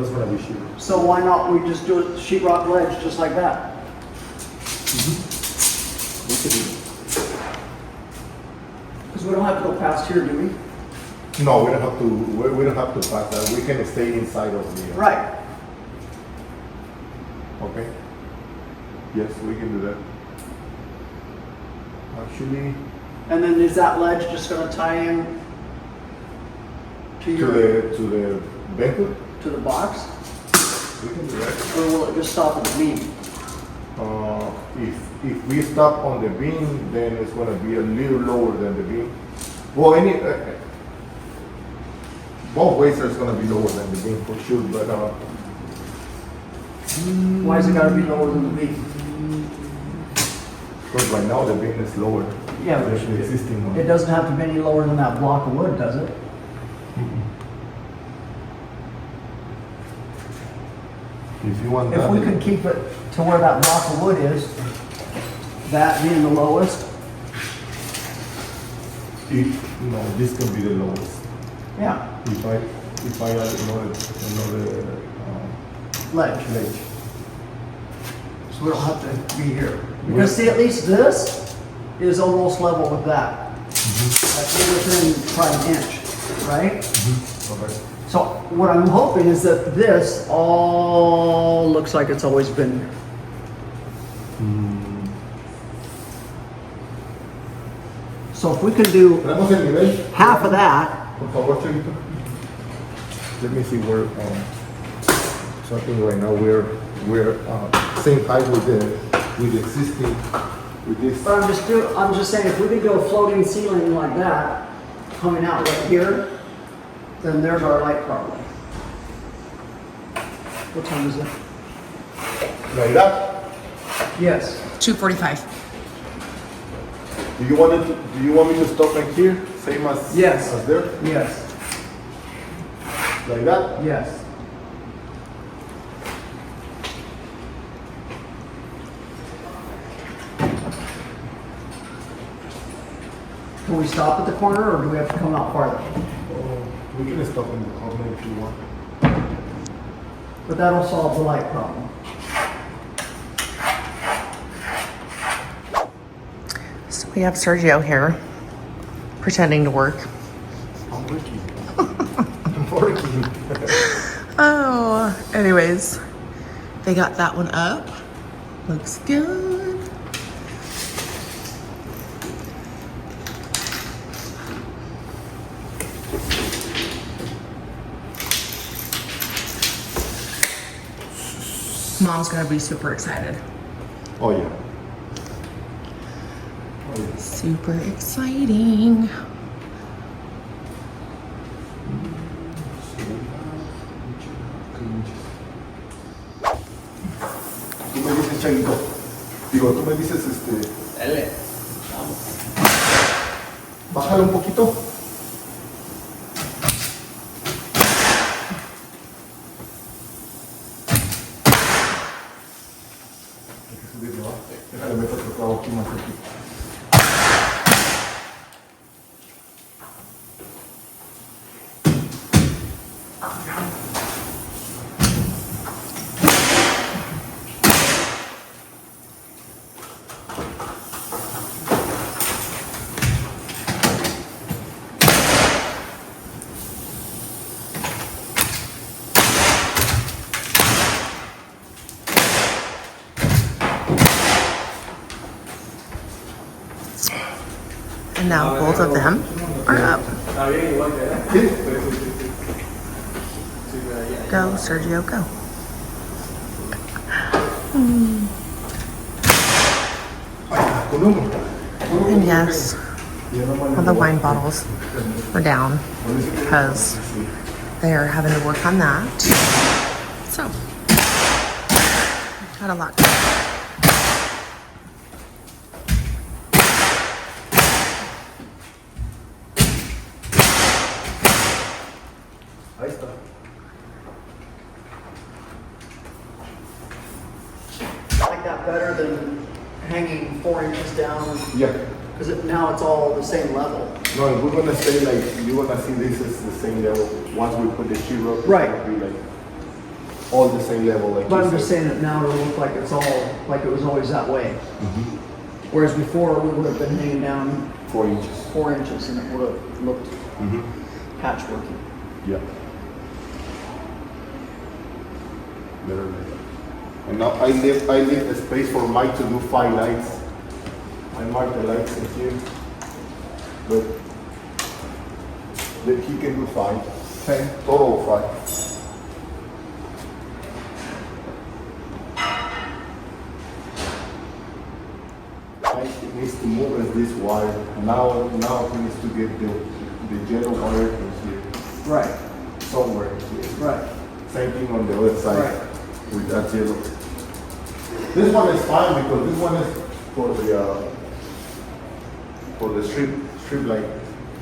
That's gonna be sheetrock. So why not we just do a sheetrock ledge just like that? We could do Because we don't have to go past here, do we? it. No, we don't have to. We don't have to pass that. We can stay inside of the. Right. Okay. Yes, we can do that. Actually, And then is that ledge just going to tie in to to the banquet, to the box? we can do that. Or will it just stop at the beam? If we stop on the beam, then it's gonna be a little lower than the beam. Well, both ways it's gonna be lower than the beam for sure, but Why has it got to be lower than the beam? because right now the beam is lower Yeah, than but the existing one. it doesn't have to be any lower than that block of wood, does it? If you want If that, we could keep it to where that block of wood is, that being the lowest, no, this can be the lowest. yeah, If I add another ledge. ledge. So we don't have to be here. Because see, at least this is almost level with that. That's within probably an inch, right? Okay. So what I'm hoping is that this all looks like it's always been here. So if we can do Tenemos el nivel. half of that, Por favor, Chavito. Let me see where. So I think right now we're same height with the existing with this. but I'm just saying if we could go floating ceiling like that, coming out right here, then there's our light probably. What time is it? Like that. Yes. 2:45. Do you want me to stop right here, same as Yes. as there, Yes. like that? Yes. Can we stop at the corner or do we have to come out farther? We can stop in the corner if you want. But that'll solve the light problem. So we have Sergio here pretending to work. I'm working. I'm working. Oh, anyways, they got that one up. Looks good. Mom's gonna be super excited. Oh yeah. Oh yeah. Super exciting. Tú me dices, Chavito. Digo, tú me dices, Dale. Vamos. bájale un poquito. Hay que subirlo, ¿va? Déjale meter otro clavo aquí más aquí. And now both of them are up. Go, Sergio, go. Con uno. And yes, all the wine bottles were down because they are having to work on that. So, got a lot. Ahí está. I like that better than hanging 4 inches down Yeah. because now it's all the same level. No, we're gonna say like you're gonna see this is the same level. Once we put the sheetrock, it's Right. gonna be like all the same level like But you I'm just said. saying it now to look like it's all, like it was always that way. Whereas before, we would have been hanging down 4 inches. 4 inches and it would have looked patchworky. Yeah. Better than that. And now I leave a space for Mike to do 5 lights. I mark the lights in here, but then he can do 5. Okay. Total of 5. It needs to move as this wire. Now he needs to get the yellow wire in here, Right, somewhere here. right. Same thing on the other side Right. with that yellow. This one is fine because this one is for the strip light,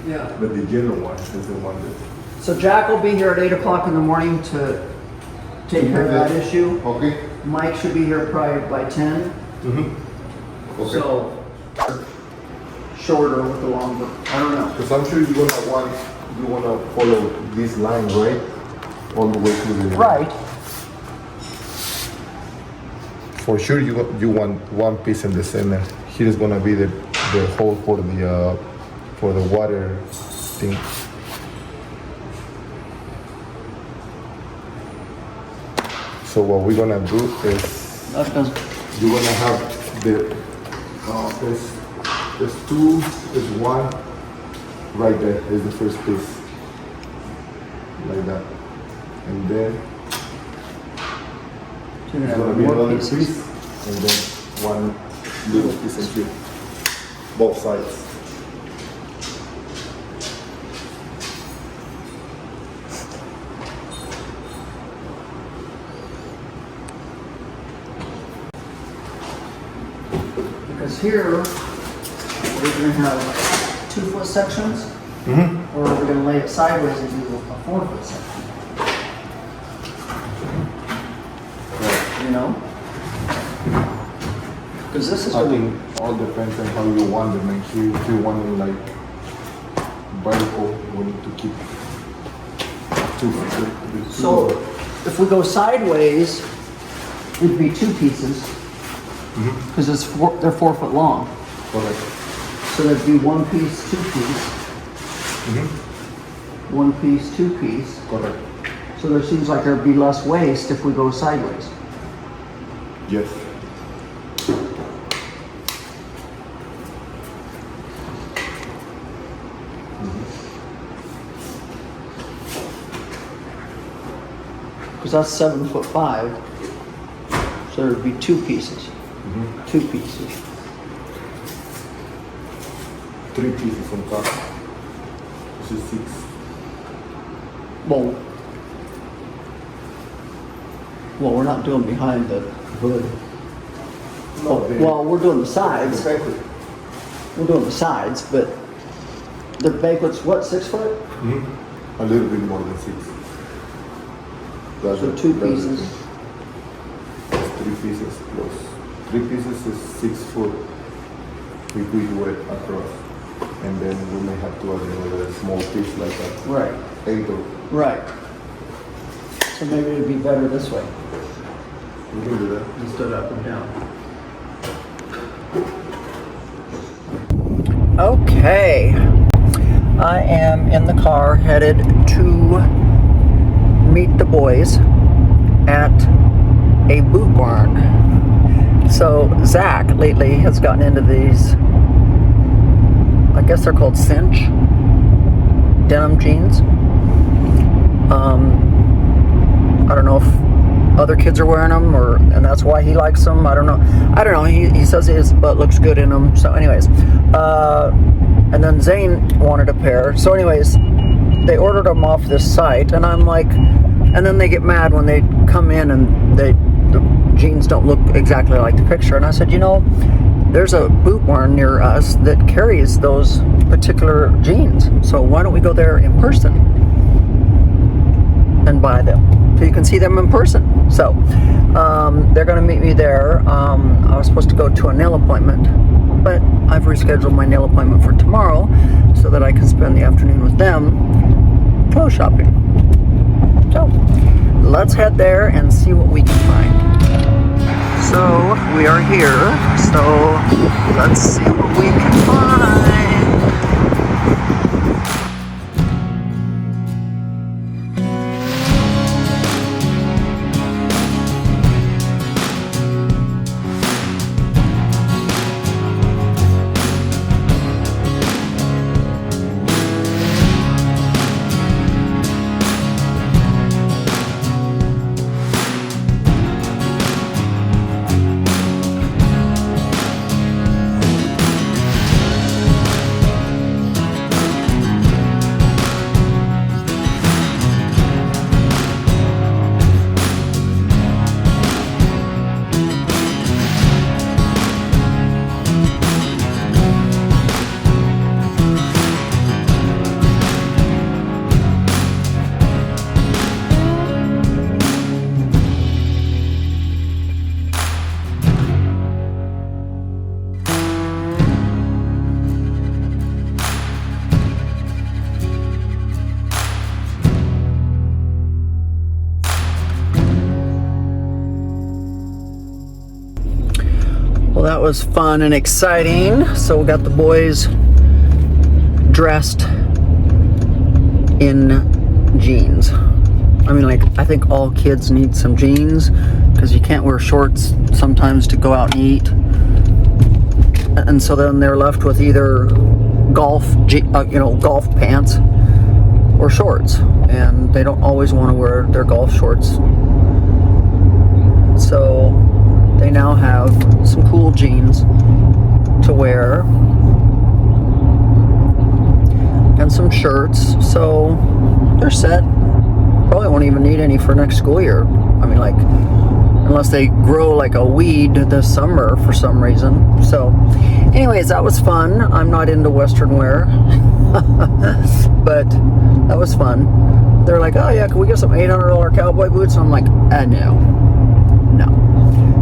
Yeah. but the yellow one is the one that. So Jack will be here at 8 o'clock in the morning to take care of that issue. Okay. Mike should be here probably by 10. Okay. So shorter with the longer. I don't know. Because I'm sure you wanna follow this line, right? All the way to the. Right. For sure, you want one piece in the center. Here is gonna be the hole for the water thing. So what we're gonna do is That's gonna, you're gonna have there's two, there's one right there is the first piece, like that, and then you're there's gonna gonna have be more another pieces. piece, and then one little piece in here, both sides. Because here, we're gonna have 2-foot sections, or we're gonna lay it sideways and do a 4-foot section. You know? Because this is I gonna, think all depends on how you want to make sure if you want it like vertical, we need to keep two. so if we go sideways, it'd be 2 pieces. Because they're 4 foot long. Correct. So there'd be 1 piece, 2 piece. 1 piece, 2 piece. Correct. So there seems like there'd be less waste if we go sideways. Yes. Because that's 7'5". So there'd be 2 pieces. 2 pieces. 3 pieces on top. This is 6. Well, we're not doing behind the hood. Well, we're doing the sides. Exactly. We're doing the sides, but the banquet's what, 6 foot? A little bit more than 6. So 2 pieces. That's 3 pieces plus. 3 pieces is 6 foot. We do it across. And then we may have to add another small piece like that. Right. 8 or Right. So maybe it'd be better this way, we can do that. instead of up and down. Okay. I am in the car headed to meet the boys at a boot barn. So Zach lately has gotten into these, I guess they're called cinch denim jeans. I don't know if other kids are wearing them and that's why he likes them. I don't know. He says his butt looks good in them. So anyways, and then Zane wanted a pair. So anyways, they ordered them off this site, and I'm like, and then they get mad when they come in and the jeans don't look exactly like the picture. And I said, there's a boot barn near us that carries those particular jeans. So why don't we go there in person and buy them so you can see them in person? So they're going to meet me there. I was supposed to go to a nail appointment, but I've rescheduled my nail appointment for tomorrow so that I can spend the afternoon with them clothes shopping. So let's head there and see what we can find. So we are here, so let's see what we can find. Well, that was fun and exciting. So we got the boys dressed in jeans. I mean, like, I think all kids need some jeans because you can't wear shorts sometimes to go out and eat. And so then they're left with either golf pants or shorts, and they don't always want to wear their golf shorts. So they now have some cool jeans to wear and some shirts, so they're set. Probably won't even need any for next school year. I mean, like, unless they grow like a weed this summer for some reason. So anyways, that was fun. I'm not into Western wear, but that was fun. They're like, oh yeah, can we get some $800 cowboy boots? I'm like, no.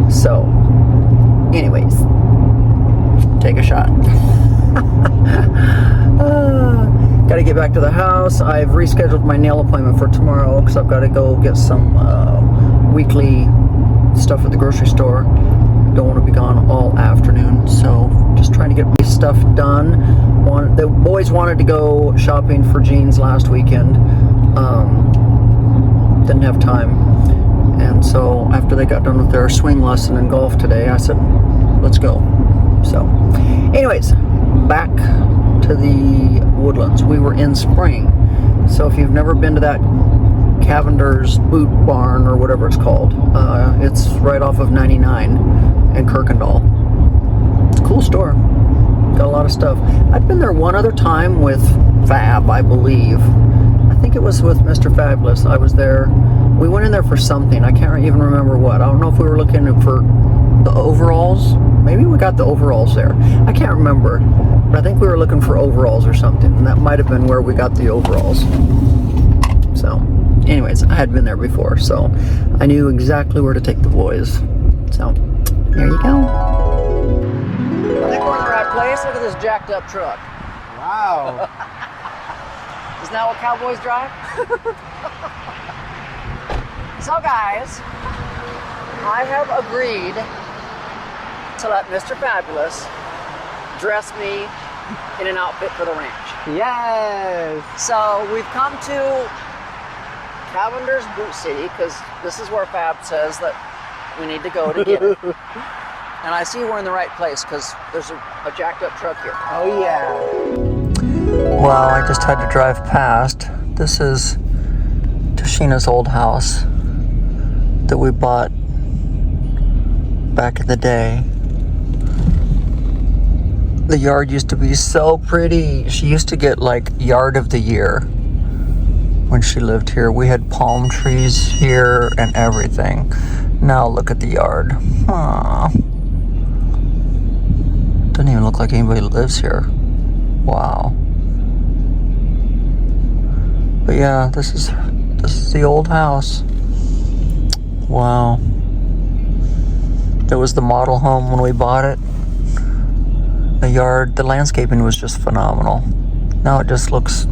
So anyways, take a shot. Gotta get back to the house. I've rescheduled my nail appointment for tomorrow because I've got to go get some weekly stuff at the grocery store. Don't want to be gone all afternoon, so just trying to get my stuff done. The boys wanted to go shopping for jeans last weekend. Didn't have time, and so after they got done with their swing lesson in golf today, I said, let's go. So anyways, back to the Woodlands. We were in Spring, so if you've never been to that Cavender's Boot Barn or whatever it's called, it's right off of 99 and Kirkendall. It's a cool store, got a lot of stuff. I've been there one other time with Fab, I believe. I think it was with Mr. Fabulous. I was there, we went in there for something, I can't even remember what. I don't know if we were looking for the overalls. Maybe we got the overalls there, I can't remember, but I think we were looking for overalls or something, and that might have been where we got the overalls. So anyways, I had been there before, so I knew exactly where to take the boys. So there you go. I think we're in the right place. Look at this jacked up truck. Wow. Isn't that what cowboys drive? So guys, I have agreed to let Mr. Fabulous dress me in an outfit for the ranch. Yes. So we've come to Cavender's Boot City because this is where Fab says that we need to go to get it. And I see we're in the right place because there's a jacked up truck here. Oh yeah. Well, I just had to drive past. This is Tashina's old house that we bought back in the day. The yard used to be so pretty. She used to get like yard of the year when she lived here. We had palm trees here and everything. Now look at the yard. Aww. Doesn't even look like anybody lives here. Wow. But yeah, this is the old house. Wow. That was the model home when we bought it. The yard, the landscaping was just phenomenal. Now it just looks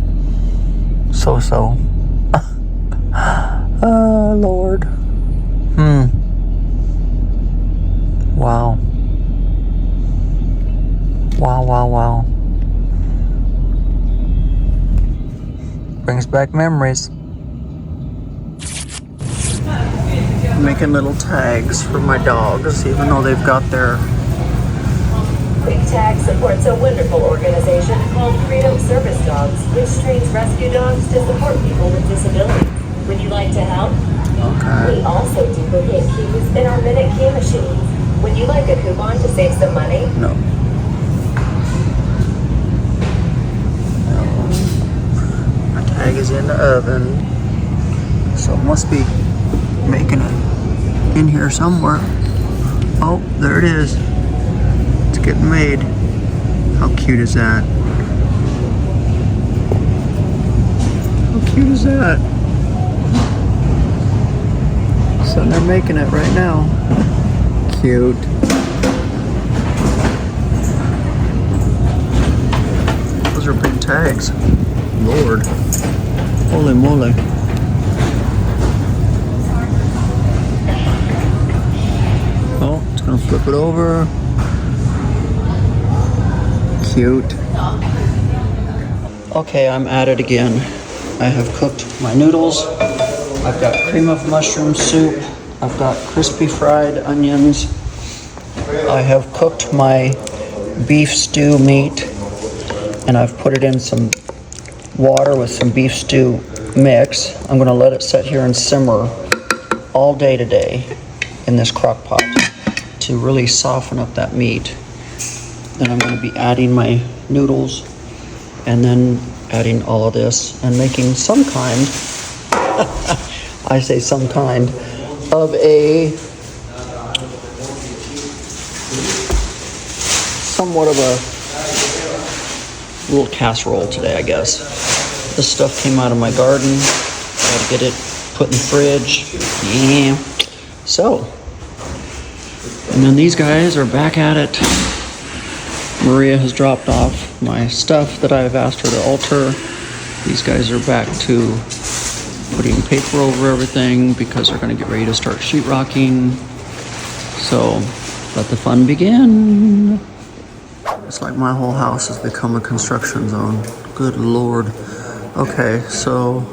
so-so. Lord. Wow. Wow. Brings back memories. Making little tags for my dogs, even though they've got their... Quick Tag supports a wonderful organization called Freedom Service Dogs, which trains rescue dogs to support people with disabilities. Would you like to help? Okay. We also duplicate keys in our minute key machines. Would you like a coupon to save some money? No. My tag is in the oven, so it must be making it in here somewhere. Oh, there it is. It's getting made. How cute is that? How cute is that? So they're making it right now. Cute. Those are big tags. Lord. Holy moly. Oh, it's gonna flip it over. Cute. Okay, I'm at it again. I have cooked my noodles. I've got cream of mushroom soup. I've got crispy fried onions. I have cooked my beef stew meat, and I've put it in some water with some beef stew mix. I'm gonna let it sit here and simmer all day today in this crock pot to really soften up that meat. Then I'm gonna be adding my noodles and then adding all of this and making some kind, I say some kind, of a somewhat of a little casserole today, I guess. This stuff came out of my garden. Gotta get it put in the fridge. Yeah. So, and then these guys are back at it. Maria has dropped off my stuff that I've asked her to alter. These guys are back to putting paper over everything because they're going to get ready to start sheetrocking. So let the fun begin. It's like my whole house has become a construction zone. Good Lord. Okay, so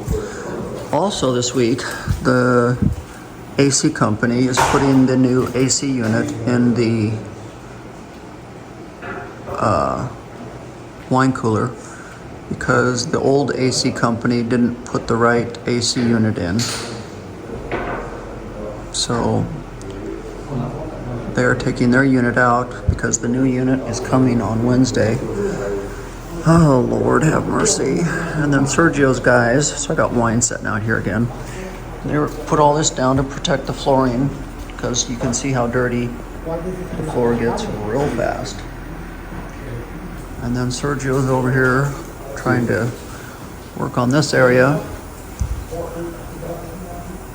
also this week, the AC company is putting the new AC unit in the wine cooler because the old AC company didn't put the right AC unit in. So they're taking their unit out because the new unit is coming on Wednesday. Oh, Lord have mercy. And then Sergio's guys, so I got wine sitting out here again. They put all this down to protect the flooring because you can see how dirty the floor gets real fast. And then Sergio's over here trying to work on this area.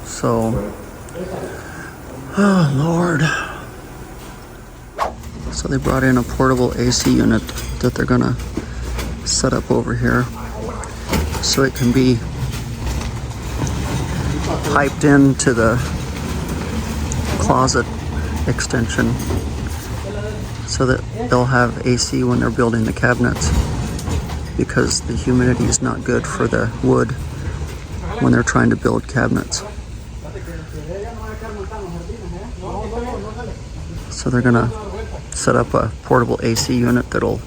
So, oh Lord. So they brought in a portable AC unit that they're gonna set up over here so it can be piped into the closet extension so that they'll have AC when they're building the cabinets because the humidity is not good for the wood when they're trying to build cabinets. So they're gonna set up a portable AC unit that'll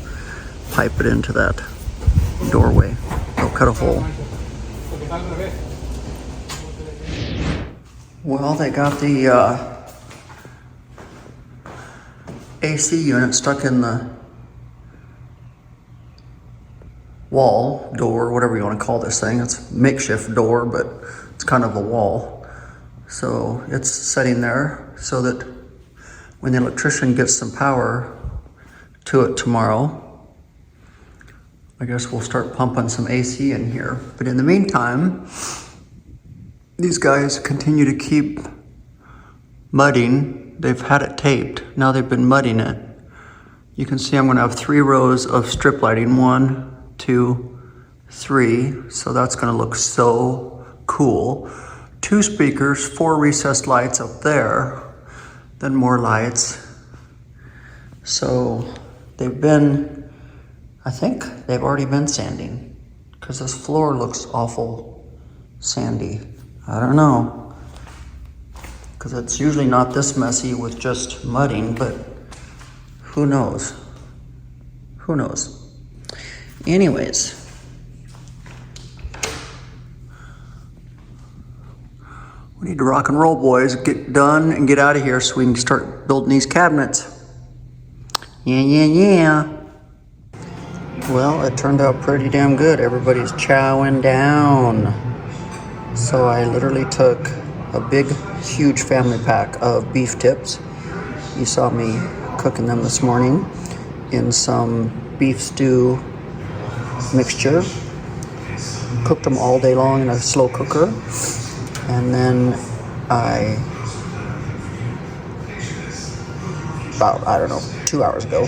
pipe it into that doorway. They'll cut a hole. Well, they got the AC unit stuck in the wall, door, whatever you want to call this thing. It's a makeshift door, but it's kind of a wall. So it's sitting there so that when the electrician gets some power to it tomorrow, I guess we'll start pumping some AC in here. But in the meantime, these guys continue to keep mudding. They've had it taped. Now they've been mudding it. You can see I'm gonna have 3 rows of strip lighting. 1, 2, 3. So that's gonna look so cool. 2 speakers, 4 recessed lights up there, then more lights. So I think they've already been sanding, because this floor looks awful sandy. I don't know, because it's usually not this messy with just mudding, but who knows? Who knows? Anyways, we need to rock and roll, boys. Get done and get out of here so we can start building these cabinets. Yeah. Well, it turned out pretty damn good. Everybody's chowing down. So I literally took a big, huge family pack of beef tips. You saw me cooking them this morning in some beef stew mixture. Cooked them all day long in a slow cooker. And then about, I don't know, 2 hours ago,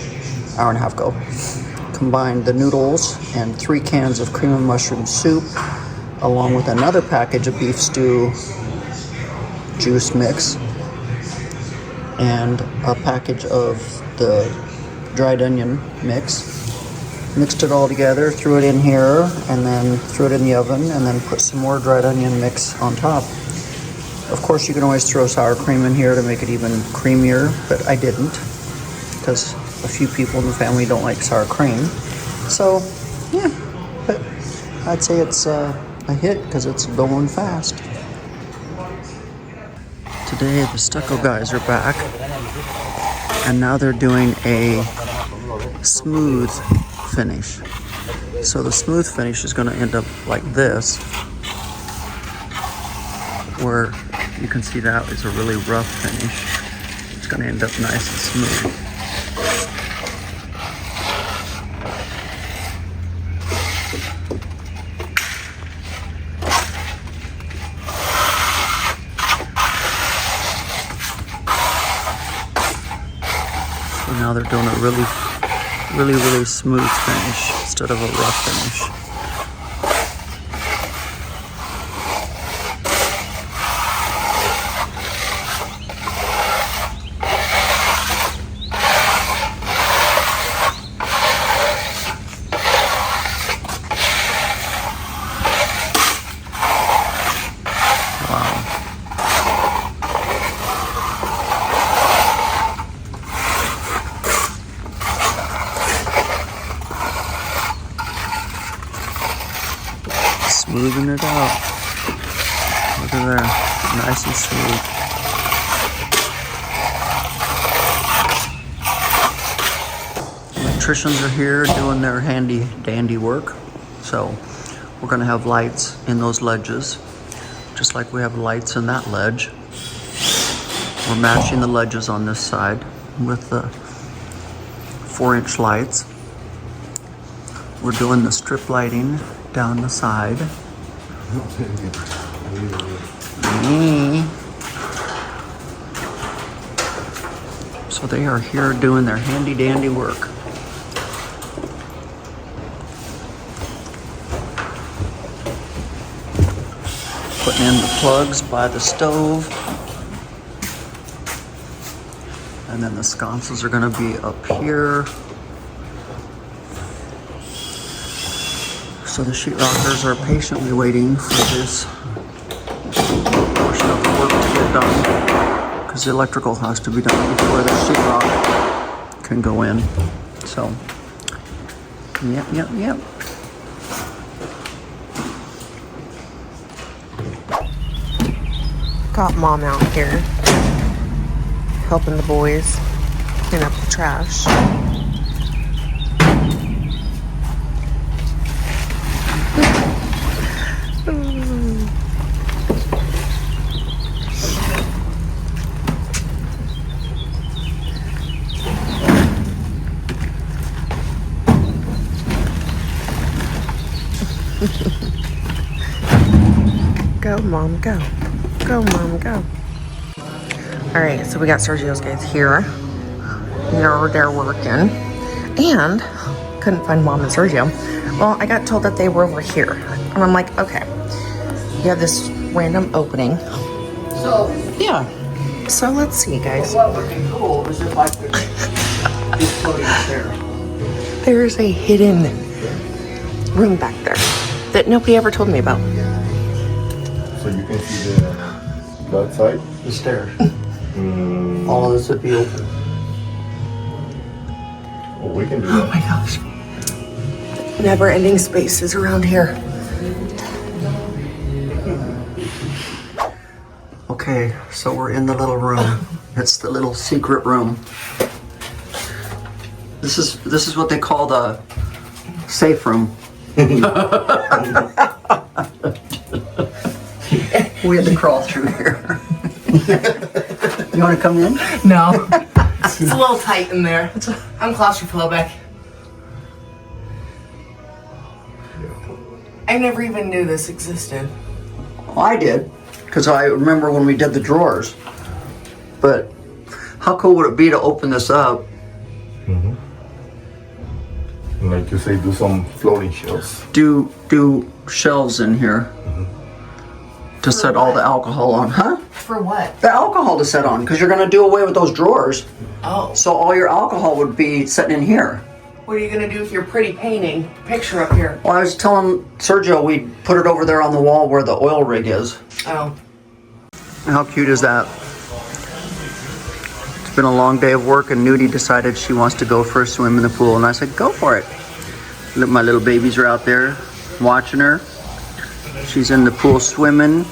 hour and a half ago, combined the noodles and 3 cans of cream and mushroom soup, along with another package of beef stew juice mix, and a package of the dried onion mix. Mixed it all together, threw it in here, and then threw it in the oven, and then put some more dried onion mix on top. Of course, you can always throw sour cream in here to make it even creamier, but I didn't, because a few people in the family don't like sour cream. So, yeah, but I'd say it's a hit because it's going fast. Today, the stucco guys are back, and now they're doing a smooth finish. So the smooth finish is going to end up like this, where you can see that is a really rough finish. It's going to end up nice and smooth. So now they're doing a really smooth finish instead of a rough finish. Smoothing it out. Look at there, nice and smooth. Electricians are here doing their handy dandy work. So we're gonna have lights in those ledges, just like we have lights in that ledge. We're matching the ledges on this side with the 4-inch lights. We're doing the strip lighting down the side. So they are here doing their handy dandy work. Putting in the plugs by the stove. And then the sconces are going to be up here. So the sheetrockers are patiently waiting for this portion of the work to get done, because the electrical has to be done before the sheetrock can go in. So, yep. Got Mom out here helping the boys clean up the trash. Go, Mom, go. Go, Mom, go. All right, so we got Sergio's guys here. They're working. And couldn't find Mom and Sergio. Well, I got told that they were over here. And I'm like, okay. You have this random opening. So, Yeah. So let's see, guys. what would be cool is if I could just floating stairs. There's a hidden room back there that nobody ever told me about. So you can see that side. The stairs. All of this would be open. Well, we can do Oh that. my gosh. Never-ending spaces around here. Okay, so we're in the little room. It's the little secret room. This is what they call the safe room. We had to crawl through here. You want to come in? No. It's a little tight in there. I'm claustrophobic. I never even knew this existed. Well, I did, because I remember when we did the drawers. But how cool would it be to open this up? And like you say, do some floating shelves. Do shelves in here to set all the alcohol on, huh? For what? The alcohol to set on, because you're gonna do away with those drawers. Oh. So all your alcohol would be sitting in here. What are you gonna do with your pretty painting picture up here? Well, I was telling Sergio we'd put it over there on the wall where the oil rig is. Oh. How cute is that? It's been a long day of work and Nudie decided she wants to go for a swim in the pool and I said, go for it. Look, my little babies are out there watching her. She's in the pool swimming.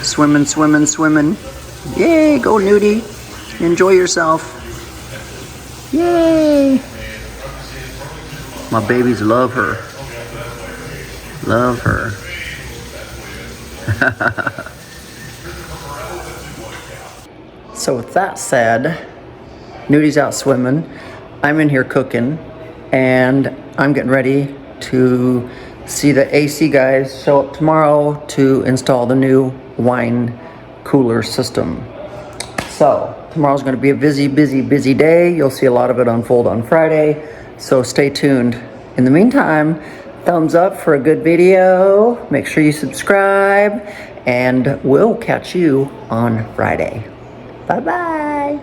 Swimming, swimming, swimming. Yay, go Nudie. Enjoy yourself. Yay. My babies love her. Love her. So with that said, Nudie's out swimming, I'm in here cooking, and I'm getting ready to see the AC guys show up tomorrow to install the new wine cooler system. So tomorrow's going to be a busy, busy, busy day. You'll see a lot of it unfold on Friday, so stay tuned. In the meantime, thumbs up for a good video. Make sure you subscribe, and we'll catch you on Friday. Bye-bye.